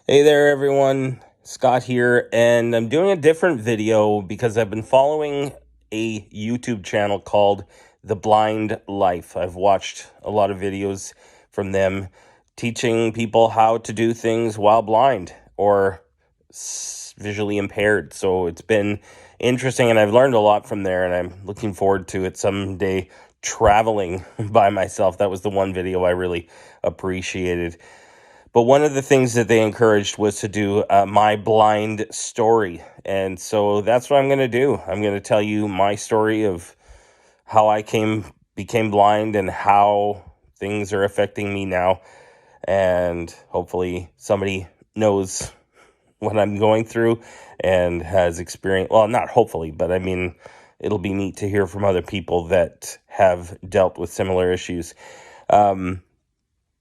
Hey there, everyone. Scott here, and I'm doing a different video because I've been following a YouTube channel called The Blind Life. I've watched a lot of videos from them teaching people how to do things while blind or visually impaired. So it's been interesting, and I've learned a lot from there, and I'm looking forward to it someday traveling by myself. That was the one video I really appreciated. But one of the things that they encouraged was to do my blind story. And so that's what I'm going to do. I'm going to tell you my story of how became blind and how things are affecting me now. And hopefully somebody knows what I'm going through and has experienced, well, not hopefully, but I mean, it'll be neat to hear from other people that have dealt with similar issues.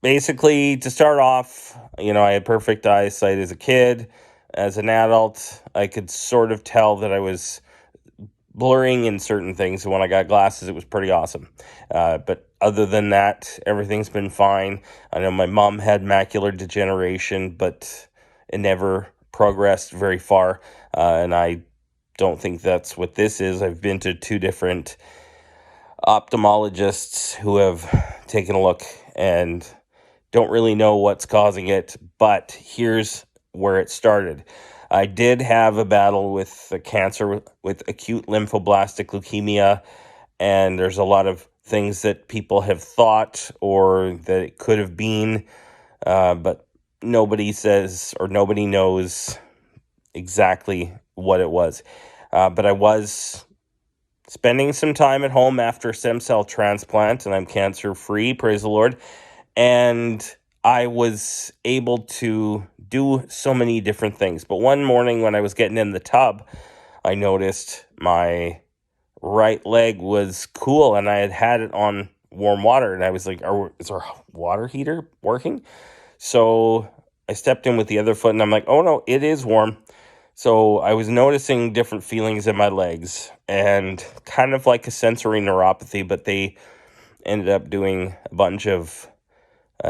Basically, to start off, I had perfect eyesight as a kid. As an adult, I could sort of tell that I was blurring in certain things. And when I got glasses, it was pretty awesome. But other than that, everything's been fine. I know my mom had macular degeneration, but it never progressed very far. And I don't think that's what this is. I've been to two different ophthalmologists who have taken a look and don't really know what's causing it, but here's where it started. I did have a battle with the cancer with acute lymphoblastic leukemia, and there's a lot of things that people have thought or that it could have been, but nobody says or nobody knows exactly what it was. But I was spending some time at home after stem cell transplant, and I'm cancer free, praise the Lord. And I was able to do so many different things. But one morning when I was getting in the tub, I noticed my right leg was cool, and I had it on warm water. And I was like, is our water heater working? So I stepped in with the other foot, and I'm like, oh no, it is warm. So I was noticing different feelings in my legs and kind of like a sensory neuropathy, but they ended up doing a bunch of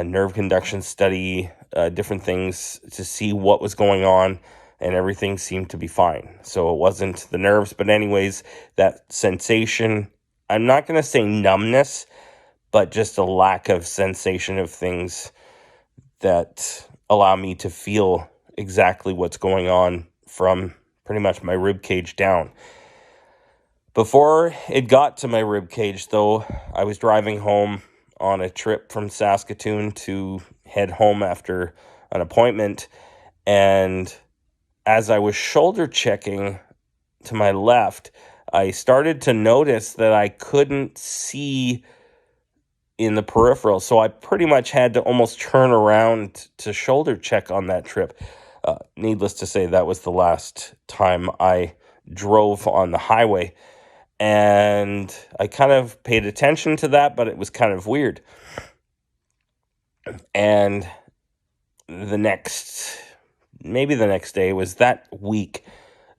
nerve conduction study, different things to see what was going on, and everything seemed to be fine. So it wasn't the nerves, but anyways, that sensation, I'm not going to say numbness, but just a lack of sensation of things that allow me to feel exactly what's going on from pretty much my rib cage down. Before it got to my rib cage, though, I was driving home on a trip from Saskatoon to head home after an appointment, and as I was shoulder checking to my left, I started to notice that I couldn't see in the peripheral, so I pretty much had to almost turn around to shoulder check on that trip. Needless to say, that was the last time I drove on the highway, and I kind of paid attention to that, but it was kind of weird. And maybe the next day was that week,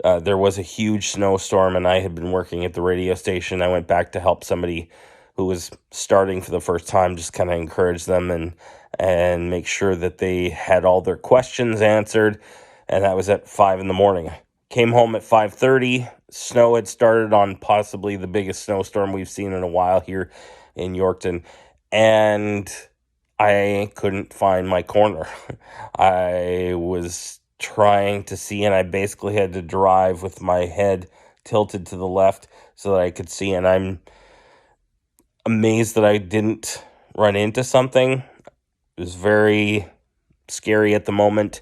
there was a huge snowstorm, and I had been working at the radio station. I went back to help somebody who was starting for the first time, just kind of encourage them and make sure that they had all their questions answered. And that was at 5 a.m. Came home at 5:30. Snow had started on possibly the biggest snowstorm we've seen in a while here in Yorkton, and I couldn't find my corner. I was trying to see, and I basically had to drive with my head tilted to the left so that I could see, and I'm amazed that I didn't run into something. It was very scary at the moment.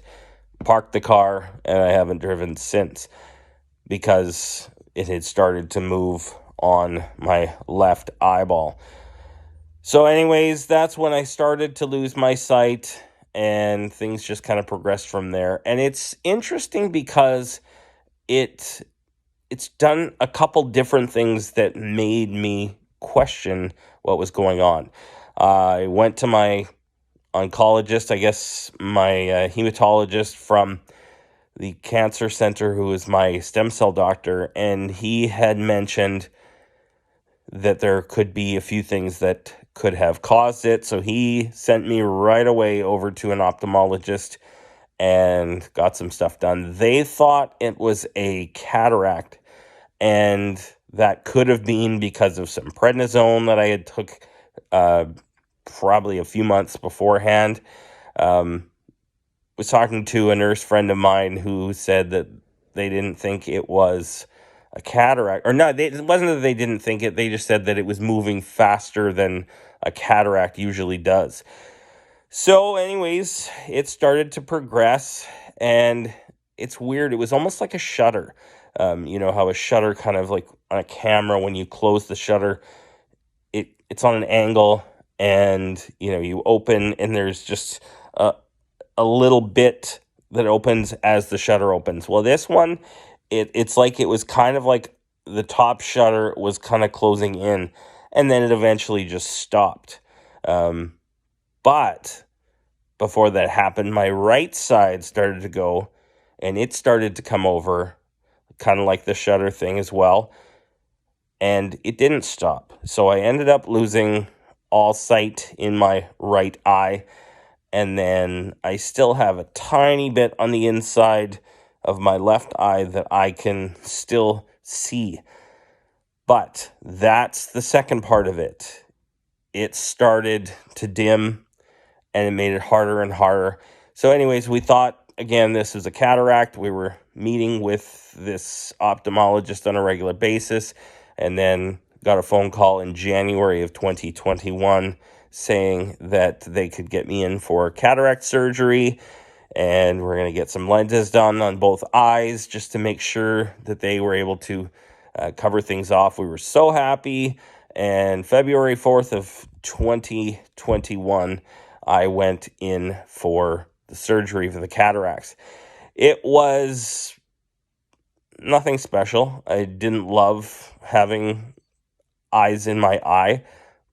Parked the car, and I haven't driven since because it had started to move on my left eyeball. So anyways, that's when I started to lose my sight, and things just kind of progressed from there. And it's interesting because it's done a couple different things that made me question what was going on. I went to my oncologist, I guess my hematologist from the cancer center, who is my stem cell doctor, and he had mentioned that there could be a few things that could have caused it. So he sent me right away over to an ophthalmologist, and got some stuff done. They thought it was a cataract, and that could have been because of some prednisone that I had took probably a few months beforehand. Was talking to a nurse friend of mine who said that they didn't think it was a cataract. Or no, it wasn't that they didn't think it. They just said that it was moving faster than a cataract usually does. So anyways, it started to progress, and it's weird. It was almost like a shutter. You know how a shutter kind of like on a camera, when you close the shutter, it's on an angle, and you open, and there's just a little bit that opens as the shutter opens. Well, this one, it's like it was kind of like the top shutter was kind of closing in, and then it eventually just stopped. But before that happened, my right side started to go, and it started to come over, kind of like the shutter thing as well, and it didn't stop. So I ended up losing all sight in my right eye, and then I still have a tiny bit on the inside of my left eye that I can still see. But that's the second part of it. It started to dim, and it made it harder and harder. So anyways, we thought, again, this was a cataract. We were meeting with this ophthalmologist on a regular basis, and then got a phone call in January of 2021 saying that they could get me in for cataract surgery, and we're going to get some lenses done on both eyes just to make sure that they were able to cover things off. We were so happy, and February 4th of 2021, I went in for the surgery for the cataracts. It was nothing special. I didn't love having eyes in my eye,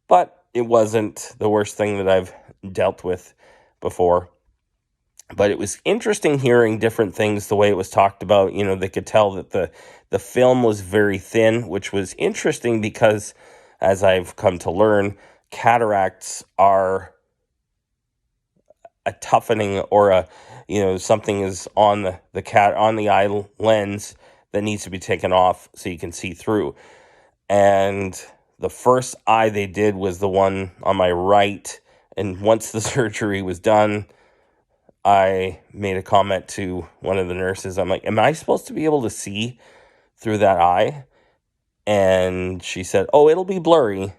but it wasn't the worst thing that I've dealt with before. But it was interesting hearing different things, the way it was talked about. They could tell that the film was very thin, which was interesting because, as I've come to learn, cataracts are a toughening, or something is on the eye lens that needs to be taken off so you can see through. And the first eye they did was the one on my right, and once the surgery was done, I made a comment to one of the nurses. I'm like, am I supposed to be able to see through that eye? And she said, oh, it'll be blurry,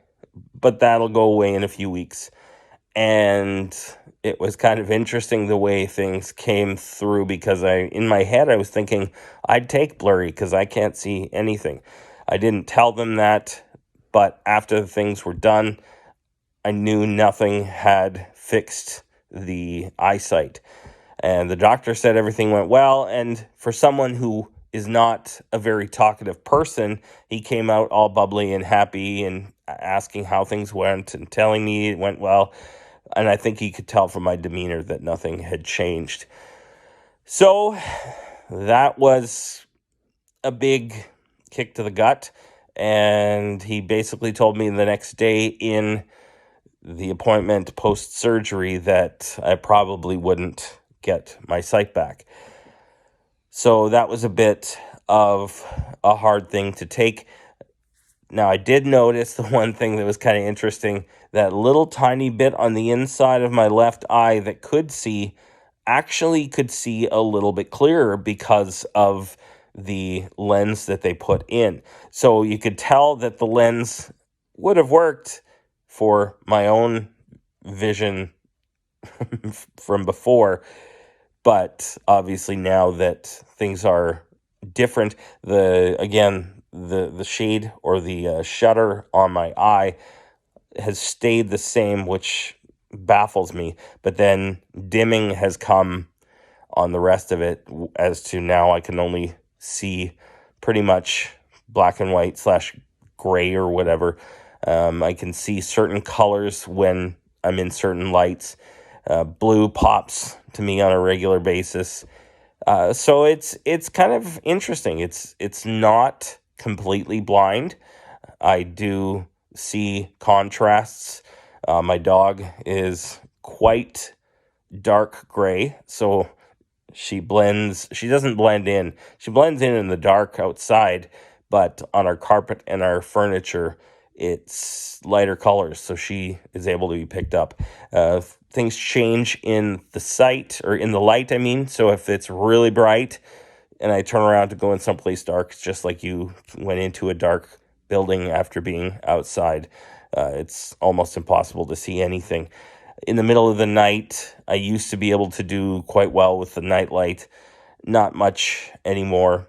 but that'll go away in a few weeks. And it was kind of interesting the way things came through, because in my head, I was thinking I'd take blurry because I can't see anything. I didn't tell them that, but after the things were done, I knew nothing had fixed the eyesight. And the doctor said everything went well. And for someone who is not a very talkative person, he came out all bubbly and happy and asking how things went and telling me it went well. And I think he could tell from my demeanor that nothing had changed. So that was a big kick to the gut. And he basically told me the next day in the appointment post-surgery that I probably wouldn't get my sight back. So that was a bit of a hard thing to take. Now, I did notice the one thing that was kind of interesting, that little tiny bit on the inside of my left eye that actually could see a little bit clearer because of the lens that they put in. So you could tell that the lens would have worked for my own vision from before, but obviously now that things are different, the shade or the shutter on my eye has stayed the same, which baffles me. But then dimming has come on the rest of it, as to now I can only see pretty much black and white / gray or whatever. I can see certain colors when I'm in certain lights. Blue pops to me on a regular basis. So it's kind of interesting. It's not completely blind. I do see contrasts. My dog is quite dark gray, so She doesn't blend in. She blends in the dark outside, but on our carpet and our furniture, it's lighter colors, so she is able to be picked up. Things change in the sight, or in the light, I mean. So if it's really bright and I turn around to go in someplace dark, it's just like you went into a dark building after being outside. It's almost impossible to see anything. In the middle of the night, I used to be able to do quite well with the night light. Not much anymore.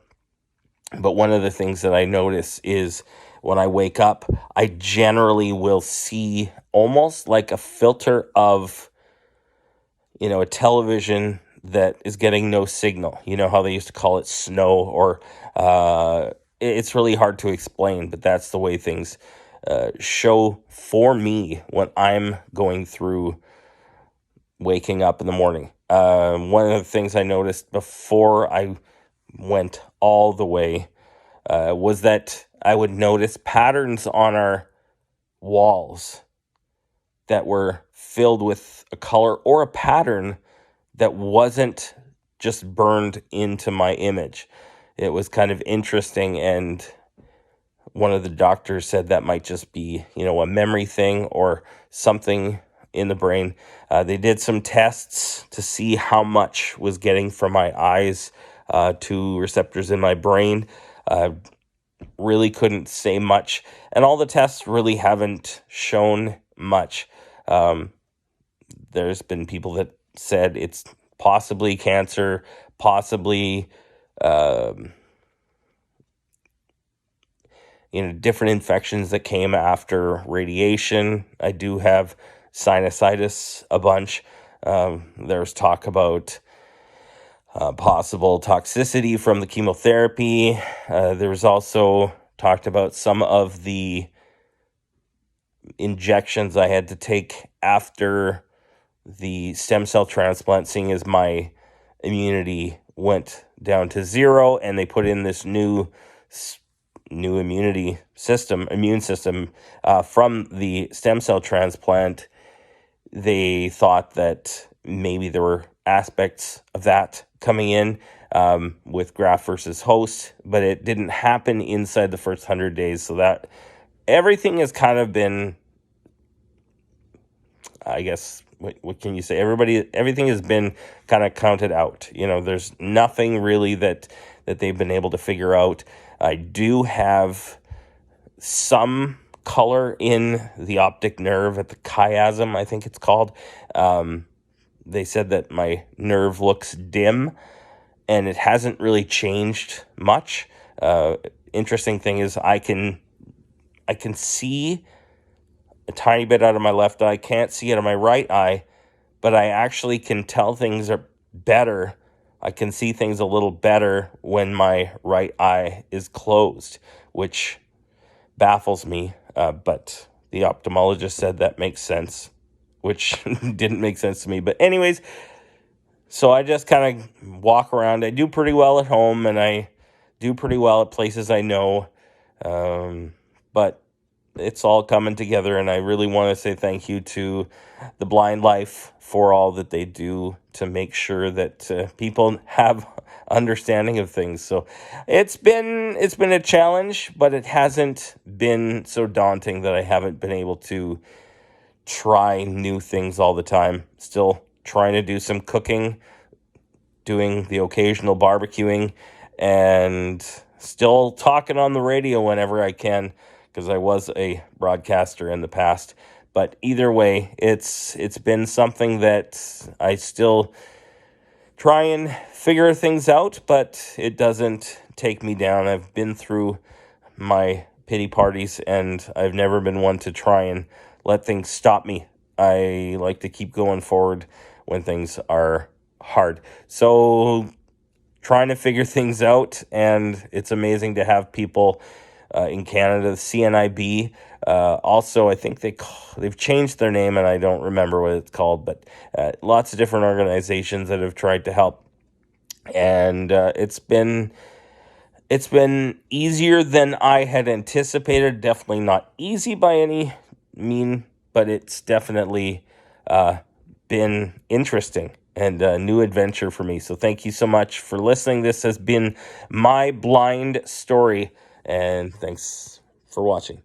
But one of the things that I notice is when I wake up, I generally will see almost like a filter of, a television that is getting no signal. You know how they used to call it snow, or it's really hard to explain, but that's the way things show for me when I'm going through waking up in the morning. One of the things I noticed before I went all the way was that I would notice patterns on our walls that were filled with a color or a pattern that wasn't just burned into my image. It was kind of interesting, and one of the doctors said that might just be, a memory thing or something in the brain. They did some tests to see how much was getting from my eyes to receptors in my brain. Really couldn't say much, and all the tests really haven't shown much. There's been people that said it's possibly cancer, possibly different infections that came after radiation. I do have sinusitis a bunch. There's talk about possible toxicity from the chemotherapy. There was also talked about some of the injections I had to take after the stem cell transplant, seeing as my immunity went down to zero, and they put in this new immune system from the stem cell transplant. They thought that maybe there were aspects of that coming in with graft versus host, but it didn't happen inside the first 100 days. So that everything has kind of been, I guess, what can you say? Everything has been kind of counted out. There's nothing really that they've been able to figure out. I do have some color in the optic nerve at the chiasm, I think it's called. They said that my nerve looks dim, and it hasn't really changed much. Interesting thing is I can see a tiny bit out of my left eye, can't see it out of my right eye, but I actually can tell things are better. I can see things a little better when my right eye is closed, which baffles me, but the ophthalmologist said that makes sense, which didn't make sense to me. But anyways, so I just kind of walk around. I do pretty well at home, and I do pretty well at places I know, but it's all coming together, and I really want to say thank you to the Blind Life for all that they do to make sure that people have understanding of things. So it's been a challenge, but it hasn't been so daunting that I haven't been able to try new things all the time. Still trying to do some cooking, doing the occasional barbecuing, and still talking on the radio whenever I can, because I was a broadcaster in the past. But either way, it's been something that I still try and figure things out, but it doesn't take me down. I've been through my pity parties, and I've never been one to try and let things stop me. I like to keep going forward when things are hard. So trying to figure things out, and it's amazing to have people in Canada, the CNIB. Also, I think they've changed their name, and I don't remember what it's called, but lots of different organizations that have tried to help. And it's been easier than I had anticipated. Definitely not easy by any mean, but it's definitely been interesting. and a new adventure for me. So thank you so much for listening. This has been my blind story, and thanks for watching.